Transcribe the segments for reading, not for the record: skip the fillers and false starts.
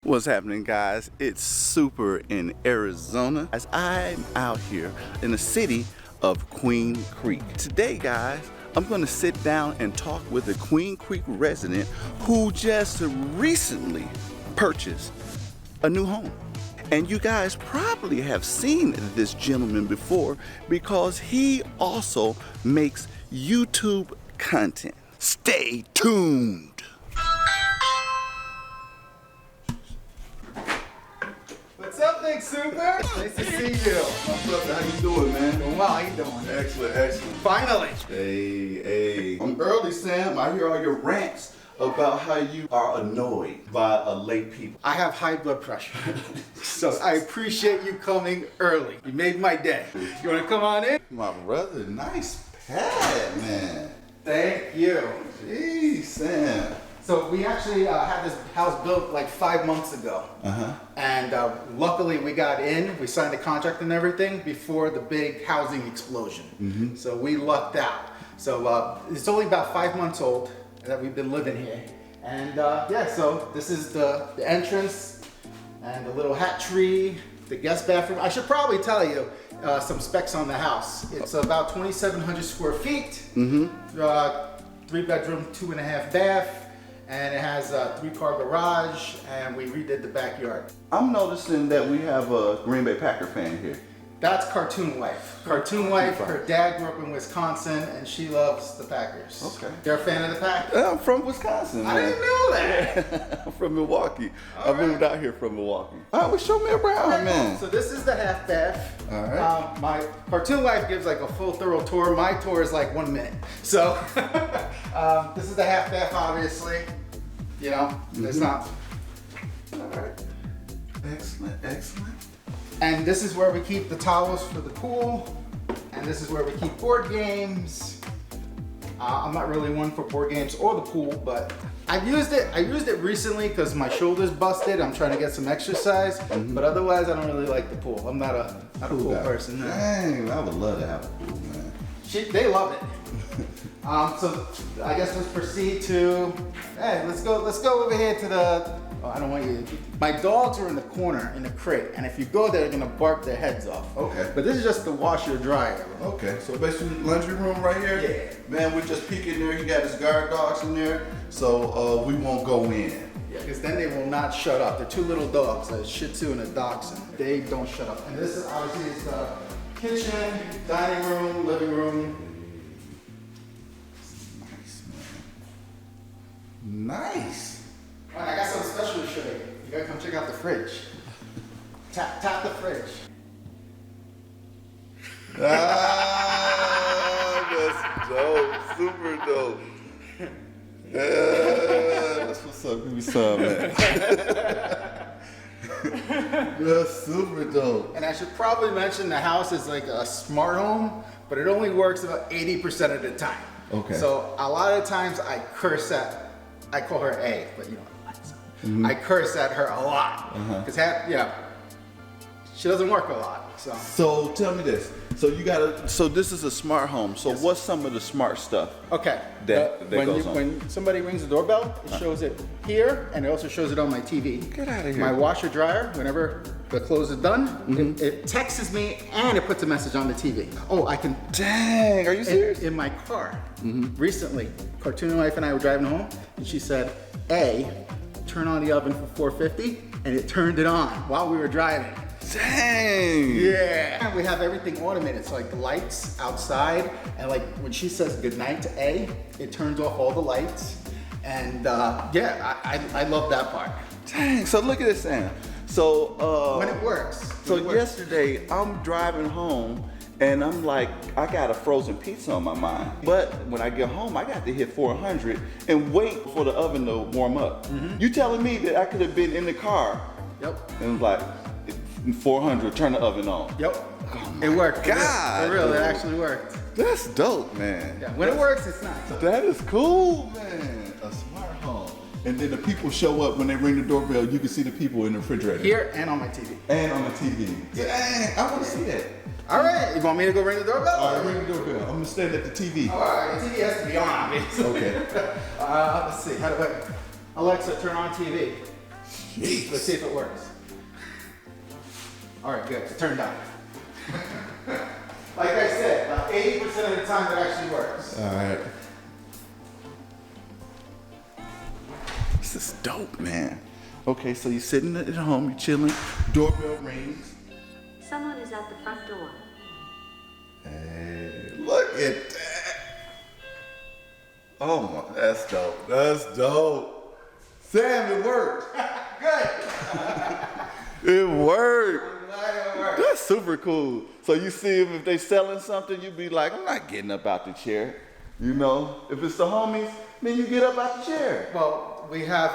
What's happening, guys? It's Super in Arizona as I'm out here in the city of Queen Creek. Today, guys, I'm going to sit down and talk with a Queen Creek resident who just recently purchased a new home. And you guys probably have seen this gentleman before because he also makes YouTube content. Stay tuned. What's up, Nick Super? Nice to see you. My brother, how you doing, man? Doing well, how you doing? Excellent, excellent. Finally. Hey. I'm early, Sam. I hear all your rants about how you are annoyed by late people. I have high blood pressure, so I appreciate you coming early. You made my day. You want to come on in? My brother, nice pad, man. Thank you. Jeez, Sam. So we actually had this house built like 5 months ago. And luckily we got in, we signed the contract and everything before the big housing explosion. So we lucked out. So it's only about 5 months old that we've been living here. And yeah, so this is the entrance and the little hat tree, the guest bathroom. I should probably tell you some specs on the house. It's about 2,700 square feet, 3-bedroom, 2.5 bath. And it has a 3-car garage, and we redid the backyard. I'm noticing that we have a Green Bay Packer fan here. That's Cartoon Wife. Cartoon Wife, her dad grew up in Wisconsin, and she loves the Packers. Okay. You're a fan of the Packers? I'm from Wisconsin, man. I didn't know that. I'm from Milwaukee. All I moved out here from Milwaukee. All right, well, show me around, man. So this is the half bath. All right. My Cartoon Wife gives like a full thorough tour. My tour is like 1 minute. So this is the half bath, obviously. You know, it's not. All right. Excellent, excellent. And this is where we keep the towels for the pool. And this is where we keep board games. I'm not really one for board games or the pool, but I used it recently because my shoulder's busted. I'm trying to get some exercise, but otherwise I don't really like the pool. I'm not a pool person. Dang, I would love to have a pool, man. They love it. So I guess let's proceed to, hey, let's go over here to the, oh, I don't want you, my dogs are in the corner in the crate, and if you go there, they're gonna bark their heads off. Okay. But this is just the washer dryer. Okay, so basically laundry room right here? Yeah. Man, we just peek in there, he got his guard dogs in there, so we won't go in. Yeah, because then they will not shut up. They're two little dogs, a Shih Tzu and a Dachshund. They don't shut up. And this is obviously is the kitchen, dining room, living room. Nice. All right, I got something special to show you. You gotta come check out the fridge. Tap the fridge. That's dope. Super dope. Yeah, that's what's up. Give me some, man. That's super dope. And I should probably mention the house is like a smart home, but it only works about 80% of the time. Okay. So a lot of times I curse at, I call her A, but you know, I curse at her a lot. Because she doesn't work a lot. So tell me this. So this is a smart home. So yes. What's some of the smart stuff? Okay. That goes on? When somebody rings the doorbell, it shows it here, and it also shows it on my TV. Get out of here. My washer dryer, whenever the clothes are done, it texts me and it puts a message on the TV. Oh, I can. Dang, are you serious? In my car, recently, Cartoon Wife and I were driving home, and she said, A, turn on the oven for 450, and it turned it on while we were driving. Dang! Yeah! And we have everything automated, so like the lights outside, and like when she says goodnight to A, it turns off all the lights. And yeah, I love that part. Dang, so look at this, Sam. So, when it works. Yesterday, I'm driving home, and I'm like, I got a frozen pizza on my mind. But when I get home, I got to hit 400 and wait for the oven to warm up. You telling me that I could have been in the car? Yep. And like, 400, turn the oven on. Yep. Oh it worked. God, for real, it actually worked. That's dope, man. Yeah, when it works, it's nice. That is cool, man. A smart home. And then the people show up when they ring the doorbell. You can see the people in the refrigerator. Here and on my TV. And on the TV. Dang, I want to see that. All right, you want me to go ring the doorbell? All right, ring the doorbell. I'm gonna stand at the TV. All right, the TV has to be on. Okay. Let's see. How do I? Alexa, turn on TV. Jeez. Let's see if it works. All right, good. It turned on. Like I said, about 80% of the time it actually works. All right. This is dope, man. Okay, so you're sitting at home, you're chilling, doorbell rings. Someone is at the front door. Hey, look at that. Oh my, that's dope. That's dope. Sam, it worked. Good. It worked. I'm glad it worked. That's super cool. So you see them, if they selling something, you be like, I'm not getting up out the chair. You know, if it's the homies, then you get up out the chair. Well, we have,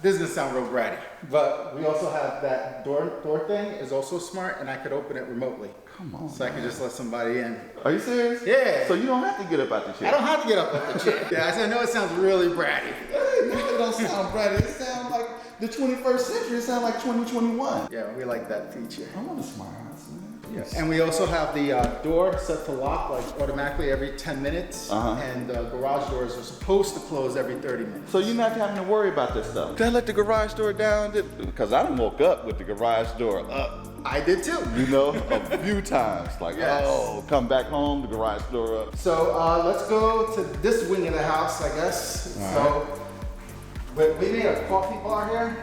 this is gonna sound real bratty, but we also have that door thing is also smart, and I could open it remotely. Come on, So I could just let somebody in. Are you serious? Yeah. So you don't have to get up out the chair. I don't have to get up off the chair. Yeah, I know it sounds really bratty. Hey, man, it don't sound bright. It sounds like the 21st century. It sounds like 2021. Yeah, we like that feature. I want a smart house, man. Yes. And we also have the door set to lock like automatically every 10 minutes. And garage doors are supposed to close every 30 minutes. So you're not having to worry about this stuff. Did I let the garage door down? Because I done woke up with the garage door up. I did too. You know, a few times. Like, Yes. oh, come back home, the garage door up. So let's go to this wing of the house, I guess. But we made a coffee bar here.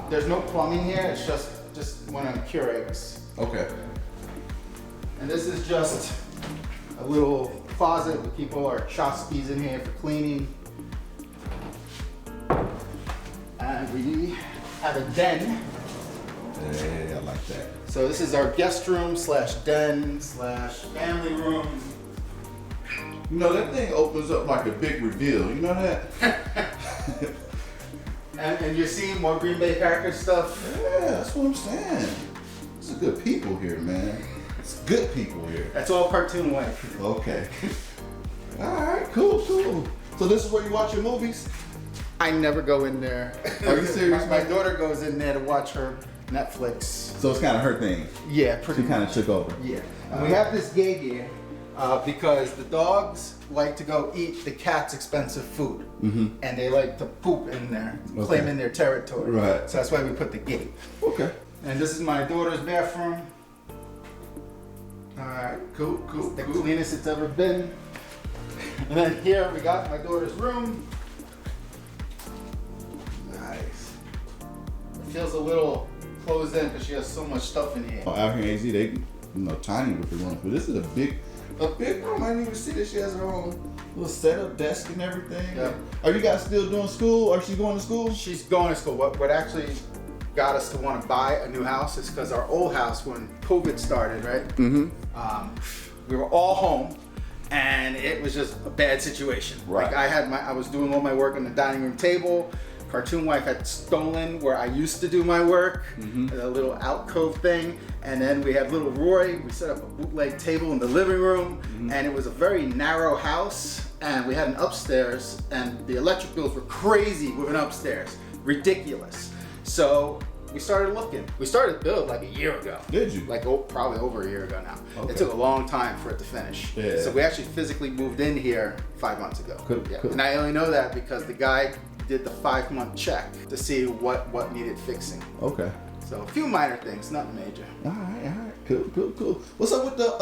There's no plumbing here. It's just one of the Keurigs. Okay. And this is just a little closet with people are Chospies in here for cleaning. And we have a den. Hey, I like that. So this is our guest room slash den slash family room. You know, that thing opens up like a big reveal. You know that? And you're seeing more Green Bay Packers stuff. Yeah, that's what I'm saying. It's good people here, man. It's good people here. That's all cartoon wife. Okay. All right, cool. So this is where you watch your movies? I never go in there. Are you serious? My daughter goes in there to watch her Netflix. So it's kind of her thing. Yeah, pretty She kind of took over. Yeah. And we have this gate here because the dogs like to go eat the cat's expensive food. And they like to poop in there, claiming their territory. Right. So that's why we put the gate. Okay. And this is my daughter's bathroom. All right, cool. The cleanest it's ever been. And then here we got my daughter's room. Nice. It feels a little closed in because she has so much stuff in here. Out here in AZ, they tiny with the room, but this is a big room. I didn't even see that she has her own little setup, desk and everything. Yeah. Are you guys still doing school? Are she going to school? She's going to school. What actually got us to want to buy a new house is because our old house, when COVID started, right? We were all home, and it was just a bad situation. Right. Like I was doing all my work on the dining room table. Cartoon wife had stolen where I used to do my work, a little alcove thing, and then we had little Roy. We set up a bootleg table in the living room, and it was a very narrow house, and we had an upstairs, and the electric bills were crazy with an upstairs, ridiculous. So we started looking. We started to build like a year ago. Did you? Like probably over a year ago now. Okay. It took a long time for it to finish. Yeah. So we actually physically moved in here 5 months ago. Cool. And I only know that because the guy did the 5-month check to see what needed fixing. Okay. So a few minor things, nothing major. All right. Cool. What's up with the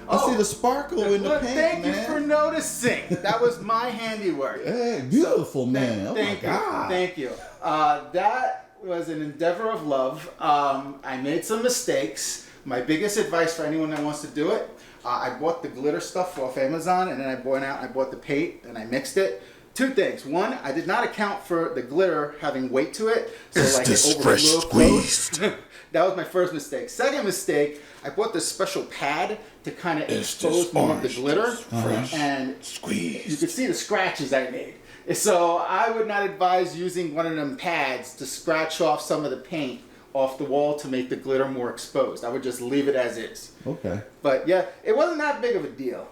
I see the sparkle in the Look, paint, thank man. you for noticing. That was my handiwork. Hey, beautiful, man. Thank you. Thank you. That was an endeavor of love. I made some mistakes. My biggest advice for anyone that wants to do it, I bought the glitter stuff off Amazon, and then I bought the paint and I mixed it. 2 things. One, I did not account for the glitter having weight to it. So like it overflowed. That was my first mistake. Second mistake, I bought this special pad to kind of expose more of the glitter. And you could see the scratches I made. So I would not advise using one of them pads to scratch off some of the paint off the wall to make the glitter more exposed. I would just leave it as is. Okay. But yeah, it wasn't that big of a deal.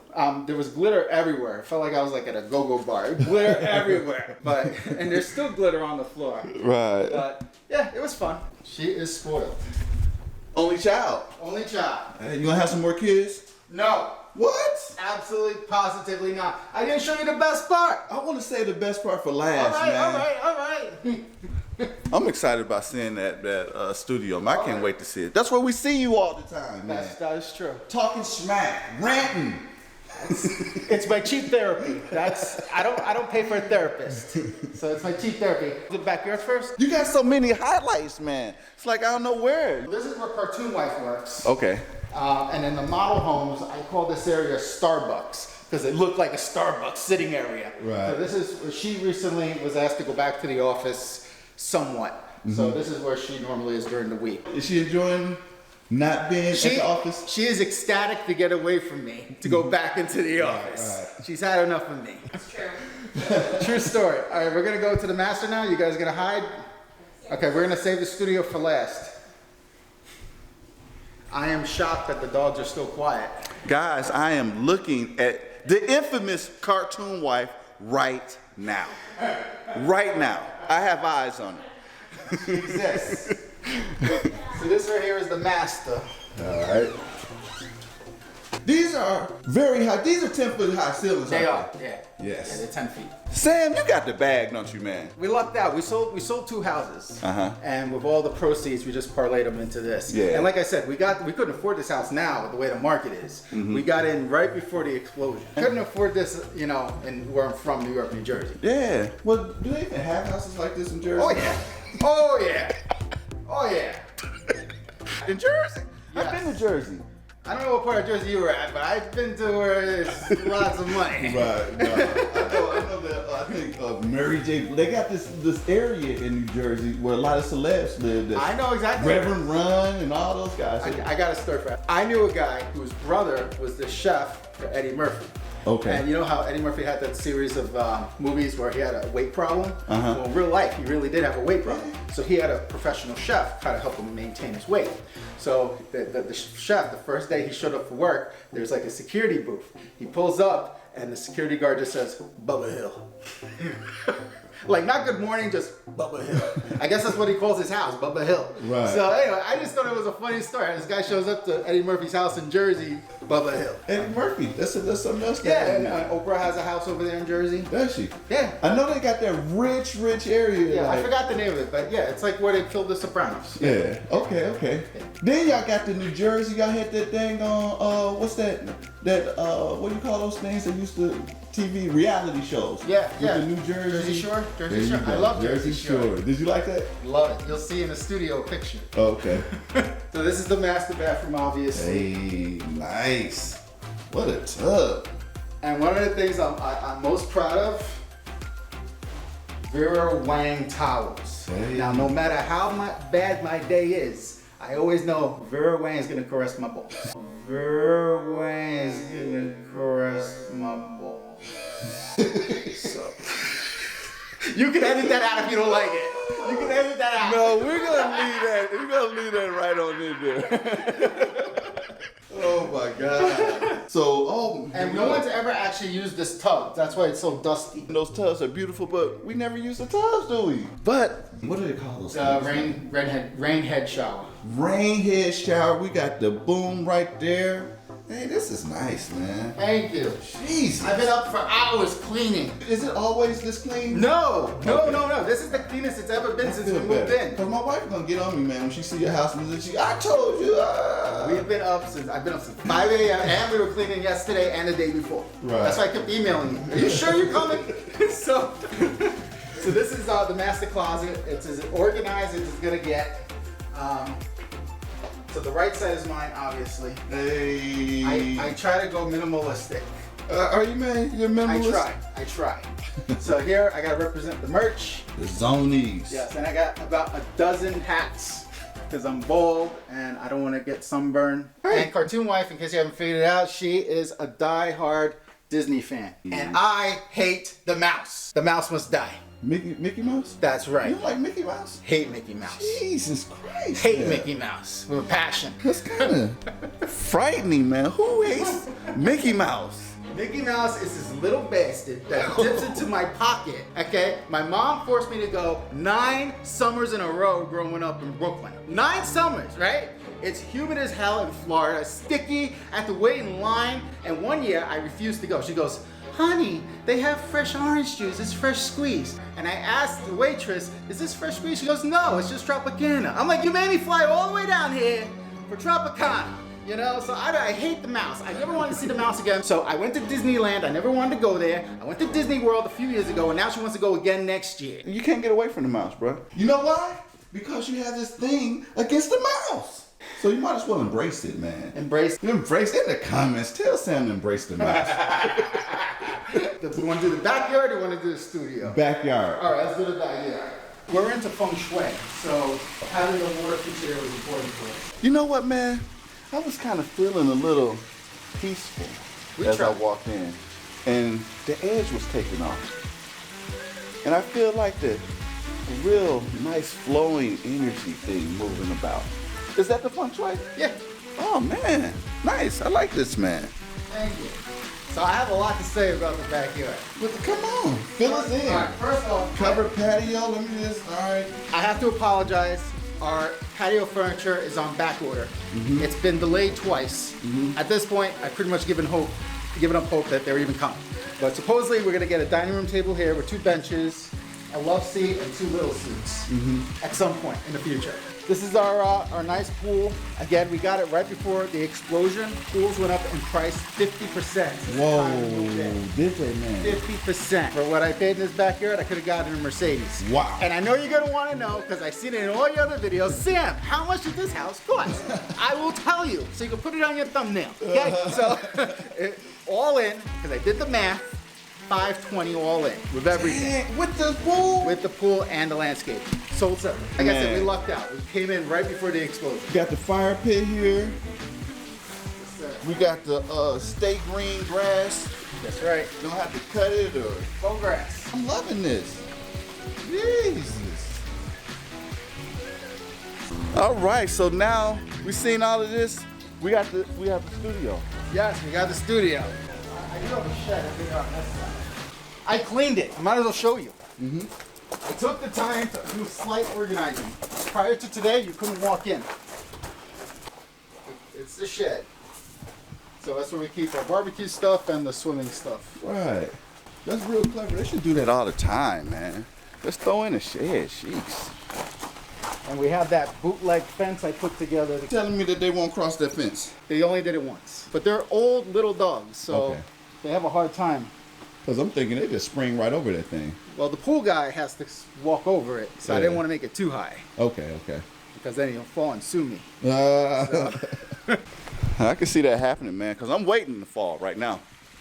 There was glitter everywhere. It felt like I was like at a go-go bar. Glitter everywhere. And there's still glitter on the floor. Right. But yeah, it was fun. She is spoiled. Only child. Only child. Hey, you gonna have some more kids? No. What? Absolutely, positively not. I didn't show you the best part. I want to say the best part for last, All right. I'm excited about seeing that studio. Man, I can't wait to see it. That's where we see you all the time, man. That is true. Talking smack, ranting. It's my cheap therapy. I don't pay for a therapist, so it's my cheap therapy. The backyard first. You got so many highlights, man. It's like I don't know where. This is where Cartoon Wife works. Okay. And in the model homes, I call this area Starbucks because it looked like a Starbucks sitting area. Right. So this is, she recently was asked to go back to the office somewhat. So this is where she normally is during the week. Is she enjoying not being at the office? She is ecstatic to get away from me, to go back into the office. Right. She's had enough of me. It's true. True story. All right, we're gonna go to the master now. You guys gonna hide? Okay, we're gonna save the studio for last. I am shocked that the dogs are still quiet. Guys, I am looking at the infamous Cartoon Wife right now. Right now. I have eyes on it. She exists. So this right here is the master. All right. These are very high. These are 10-foot high ceilings. They are, aren't yeah. Yes. Yeah, they're 10 feet. Sam, you got the bag, don't you, man? We lucked out. We sold 2 houses. And with all the proceeds, we just parlayed them into this. Yeah. And like I said, we couldn't afford this house now with the way the market is. We got in right before the explosion. Couldn't afford this, you know, and where I'm from, New York, New Jersey. Yeah. Well, do they even have houses like this in Jersey? Oh yeah. Oh yeah. Oh yeah. In Jersey? I've Yes. been to Jersey. I don't know what part of Jersey you were at, but I've been to where there's lots of money. Right. No, I know that. I think Mary J. They got this area in New Jersey where a lot of celebs live. I know exactly. Reverend Run and all those guys. I got a story for that. I knew a guy whose brother was the chef for Eddie Murphy. Okay. And you know how Eddie Murphy had that series of movies where he had a weight problem? Well, in real life, he really did have a weight problem. So he had a professional chef try to help him maintain his weight. So the chef, the first day he showed up for work, there's like a security booth. He pulls up and the security guard just says, Bubba Hill. Like, not good morning, just Bubba Hill. I guess that's what he calls his house, Bubba Hill. Right. So anyway, I just thought it was a funny story. This guy shows up to Eddie Murphy's house in Jersey, Bubba Hill. Eddie Murphy. That's something else. Yeah, and Oprah has a house over there in Jersey. Does she? Yeah. I know they got that rich area. Yeah, like, I forgot the name of it, but yeah, it's like where they killed the Sopranos. Yeah. Okay. Then y'all got the New Jersey. Y'all hit that thing on what's that? What do you call those things that used to TV reality shows? Yeah. The New Jersey. Jersey Shore. There Jersey you Shore. go. I love Jersey Shore. Did you like that? Love it. You'll see in the studio picture. Okay. So this is the master bathroom, obviously. Hey, nice. What a tub. And one of the things I'm most proud of, Vera Wang towels. Hey. Now, no matter how bad my day is, I always know Vera Wang is gonna caress my balls. Vera Wang is gonna caress my balls. So, you can edit that out if you don't like it. You can edit that out. No, we're gonna leave that. We're gonna leave that right on in there. Oh my God. So, And no one's ever actually used this tub. That's why it's so dusty. those tubs are beautiful, but we never use the tubs, do we? But what do they call those? Rain head shower. Rain head shower. We got the boom right there. Hey, this is nice, man. Thank you. Jesus. I've been up for hours cleaning. Is it always this clean? No. Okay. This is the cleanest it's ever been since we moved in. Cause my wife gonna get on me, man, when she see your house and I told you. I've been up since 5 a.m. and we were cleaning yesterday and the day before. Right. That's why I kept emailing you. Are you sure you're coming? So this is the master closet. It's as organized as it's gonna get. So the right side is mine, obviously. Hey. I try to go minimalistic. Are you, man? You're a minimalist? I try. So here I gotta represent the merch. The zonies. Yes, and I got about a dozen hats because I'm bald and I don't want to get sunburned. And Cartoon Wife, in case you haven't figured it out, she is a die-hard Disney fan. And I hate the mouse. The mouse must die. Mickey Mouse? That's right. You don't like Mickey Mouse? Hate Mickey Mouse. Jesus Christ. Hate man. Mickey Mouse with a passion. That's kind of frightening, man. Who hates Mickey Mouse? Mickey Mouse is this little bastard that dips into my pocket, okay? My mom forced me to go 9 summers in a row growing up in Brooklyn. 9 summers, right? It's humid as hell in Florida, sticky, I have to wait in line, and one year I refused to go. She goes, honey, they have fresh orange juice, it's fresh squeezed. And I asked the waitress, is this fresh squeezed? She goes, no, it's just Tropicana. I'm like, you made me fly all the way down here for Tropicana. You know, so I hate the mouse. I never wanted to see the mouse again. So I went to Disneyland. I never wanted to go there. I went to Disney World a few years ago, and now she wants to go again next year. You can't get away from the mouse, bro. You know why? Because you have this thing against the mouse. So you might as well embrace it, man. Embrace it in the comments. Tell Sam to embrace the mouse. Do you want to do the backyard or you want to do the studio? Backyard. All right, let's do the backyard. We're into feng shui, so having the water feature there was important for us. You know what, man? I was kind of feeling a little peaceful as I walked in, and the edge was taken off. And I feel like the real nice flowing energy thing moving about. Is that the feng shui? Yeah. Oh man, nice. I like this, man. Thank you. So I have a lot to say about the backyard. Come on, fill us in. All right, first off, covered patio. Let me just. All right. I have to apologize. Our patio furniture is on back order. Mm-hmm. It's been delayed twice. Mm-hmm. At this point, I've pretty much given up hope that they're even coming. But supposedly, we're gonna get a dining room table here with 2 benches, a love seat, and 2 little seats at some point in the future. This is our nice pool. Again, we got it right before the explosion. Pools went up in price 50%. Whoa, did they, man? 50%. For what I paid in this backyard, I could have gotten a Mercedes. Wow. And I know you're gonna wanna know, because I've seen it in all your other videos. Sam, how much did this house cost? I will tell you, so you can put it on your thumbnail, okay? So, all in, because I did the math, $520 all in, with everything. Dang, with the pool? With the pool and the landscape. Sold separate. Like I said, we lucked out. We came in right before the explosion. Got the fire pit here. We got the stay green grass. That's right. Don't have to cut it or Faux grass. I'm loving this. Jesus. All right, so now we've seen all of this. We have the studio. Yes, we got the studio. I do have a shed. I cleaned it. I might as well show you. I took the time to do slight organizing. Prior to today, you couldn't walk in. It's the shed. So that's where we keep our barbecue stuff and the swimming stuff. Right. That's real clever. They should do that all the time, man. Let's throw in a shed, sheesh. And we have that bootleg fence I put together. Telling me that they won't cross that fence. They only did it once. But they're old little dogs, so they have a hard time. Because I'm thinking they just spring right over that thing. Well, the pool guy has to walk over it, so I didn't want to make it too high. Okay. Because then he'll fall and sue me. I can see that happening, man, because I'm waiting to fall right now.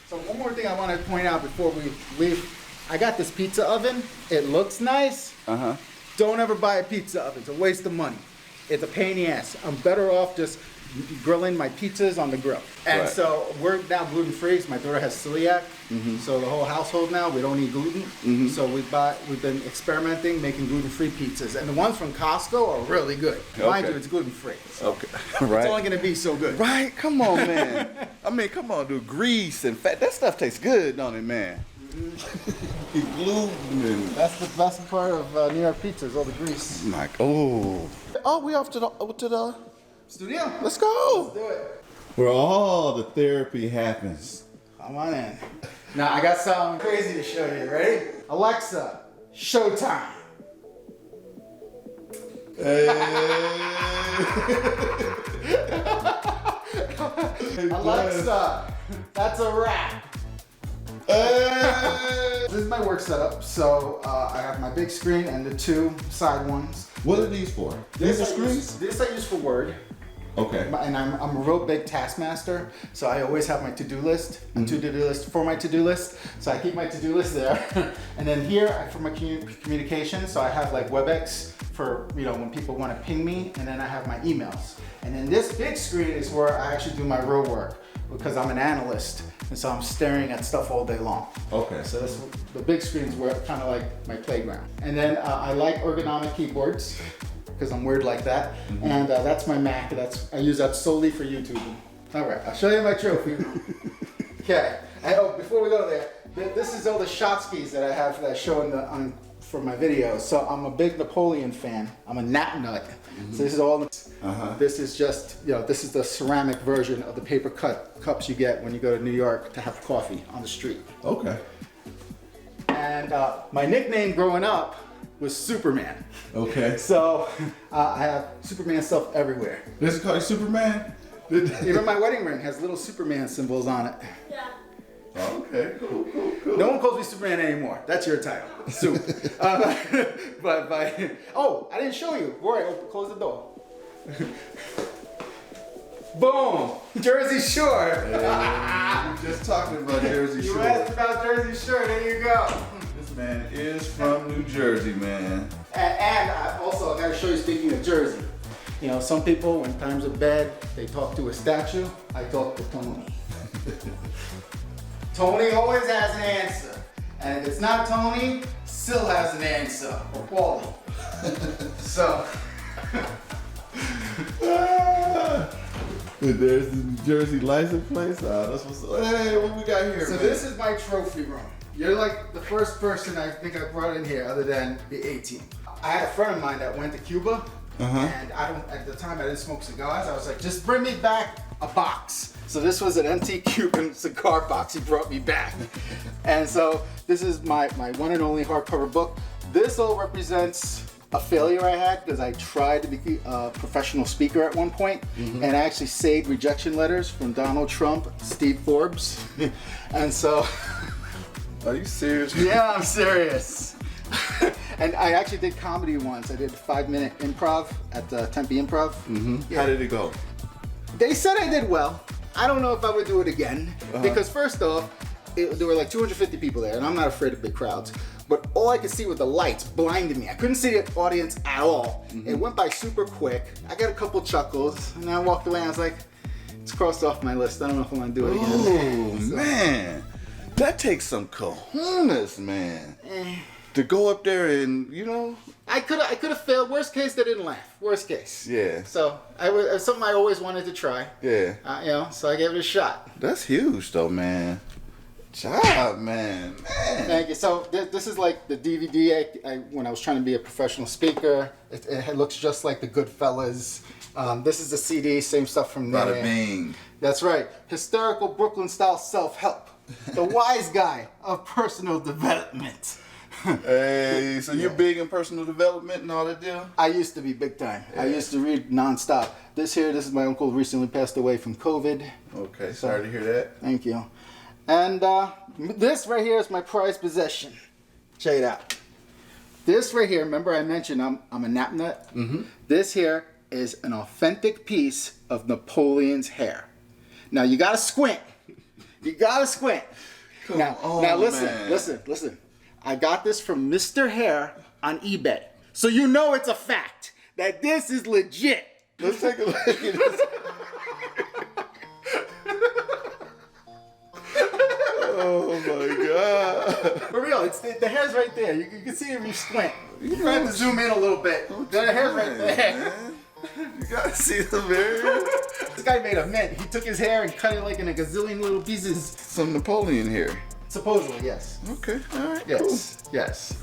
So one more thing I want to point out before we leave. I got this pizza oven. It looks nice. Don't ever buy a pizza oven. It's a waste of money. It's a pain in the ass. I'm better off just grilling my pizzas on the grill. And so we're now gluten-free. My daughter has celiac. So the whole household now, we don't eat gluten. So we've been experimenting, making gluten-free pizzas. And the ones from Costco are really good. Mind you, it's gluten-free. So it's only going to be so good. Right? Come on, man. I mean, come on, dude. Grease and fat. That stuff tastes good, don't it, man? Gluten. That's the best part of New York pizzas, all the grease. Oh, we off to the studio. Let's go. Let's do it. Where all the therapy happens. Come on in. Now I got something crazy to show you. Ready? Alexa, showtime. Hey. Alexa, that's a wrap. This is my work setup. So I have my big screen and the 2 side ones. What are these for? These are screens? This I use for Word. Okay. And I'm a real big taskmaster, so I always have my to-do list, a to-do list for my to-do list. So I keep my to-do list there. And then here for my communication, so I have like WebEx for, when people want to ping me, and then I have my emails. And then this big screen is where I actually do my real work, because I'm an analyst, and so I'm staring at stuff all day long. Okay. So the big screens were kind of like my playground. And then I like ergonomic keyboards, because I'm weird like that. And that's my Mac. I use that solely for YouTube. All right, I'll show you my trophy. Okay. Before we go there, this is all the shot skis that I have that I show on for my videos. So I'm a big Napoleon fan. I'm a nap nut. So this is all. This is just, this is the ceramic version of the paper cups you get when you go to New York to have coffee on the street. Okay. And my nickname growing up was Superman. Okay. So I have Superman stuff everywhere. This is called Superman? Even my wedding ring has little Superman symbols on it. Yeah. Okay, cool. No one calls me Superman anymore. That's your title. Soup. Oh, I didn't show you. Roy, close the door. Boom! Jersey Shore. Hey, we just talking about Jersey Shore. You asked about Jersey Shore. There you go. This man is from New Jersey, man. And I also got to show you, speaking of Jersey. Some people, when times are bad, they talk to a statue. I talk to Tony. Tony always has an answer. And if it's not Tony, Sil has an answer. Or Paulie. So. There's the New Jersey license plate. That's what's up. Hey, what we got here? So man? this is my trophy room. You're like the first person I think I brought in here other than the 18. I had a friend of mine that went to Cuba. And at the time I didn't smoke cigars. I was like, just bring me back a box. So this was an empty Cuban cigar box he brought me back. And so this is my one and only hardcover book. This all represents a failure I had because I tried to be a professional speaker at one point, and I actually saved rejection letters from Donald Trump, Steve Forbes. And so... Are you serious? Yeah, I'm serious. And I actually did comedy once. I did 5-minute improv at the Tempe Improv. Yeah. How did it go? They said I did well. I don't know if I would do it again because first off, there were like 250 people there, and I'm not afraid of big crowds. But all I could see with the lights blinded me. I couldn't see the audience at all. It went by super quick. I got a couple chuckles, and I walked away. And I was like, it's crossed off my list. I don't know if I'm gonna do it again. Oh man, that takes some cojones, man. To go up there and I could have failed. Worst case, they didn't laugh. Worst case. Yeah. So it was something I always wanted to try. Yeah. So I gave it a shot. That's huge, though, man. Job, man. Thank you. So this is like the DVD when I was trying to be a professional speaker. It looks just like the Goodfellas. This is the CD, same stuff from there. Bada bing. That's right. Hysterical Brooklyn-style self-help. The wise guy of personal development. Hey, so you're big in personal development and all that deal? I used to be big time. I used to read nonstop. This is my uncle, recently passed away from COVID. Okay, sorry to hear that. Thank you. And this right here is my prized possession. Check it out. This right here, remember I mentioned I'm a nap nut? This here is an authentic piece of Napoleon's hair. Now you gotta squint. You gotta squint. Now listen. I got this from Mr. Hair on eBay. So you know it's a fact that this is legit. Let's take a look at this. Oh my God. For real, the hair's right there. You can see it if you squint. You have to zoom in a little bit. The hair's right there. Man. You gotta see the hair. This guy made a mint. He took his hair and cut it like in a gazillion little pieces. Some Napoleon hair. Supposedly, yes. Okay, all right, Yes, cool. yes.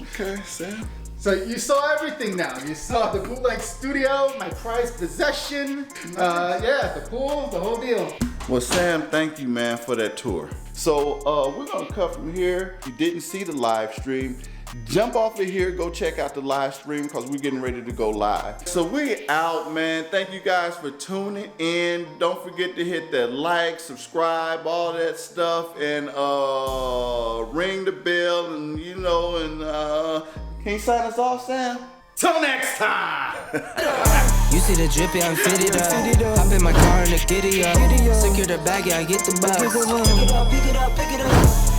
Okay, Sam. So you saw everything now. You saw the bootleg studio, my prized possession. The pool, the whole deal. Well, Sam, thank you, man, for that tour. So we're gonna cut from here. If you didn't see the live stream, jump off of here, go check out the live stream because we're getting ready to go live. So we out, man. Thank you guys for tuning in. Don't forget to hit that like, subscribe, all that stuff, and ring the bell, and can you sign us off, Sam? Till next time. You see the drippy, I'm fitted up. Hop in my car and the giddy up. Secure the bag, yeah, I get the bus. Pick it up.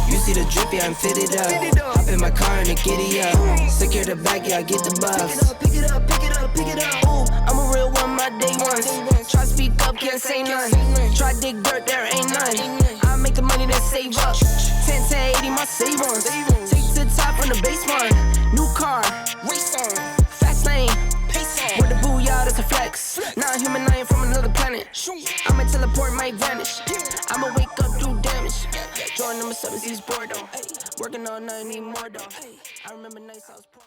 You see the drippy, I'm fitted up. Hop in my car and the giddy up. Secure the bag, yeah, I get the bus. Pick it up. Ooh, I'm a real one, my day ones. Try speak up, can't say none. Try dig dirt, there ain't none. I make the money that save up. 10 to 80, my save ons. Take to the top on the base one. New car, race on. Fast lane, pace on. With the booyah, that's a flex. Not human, I ain't from another planet. I'ma teleport, might vanish. I'ma wake up, do damage. Drawing number 7, he's bored though. Working all night, need more though. I remember remember nights I was poor.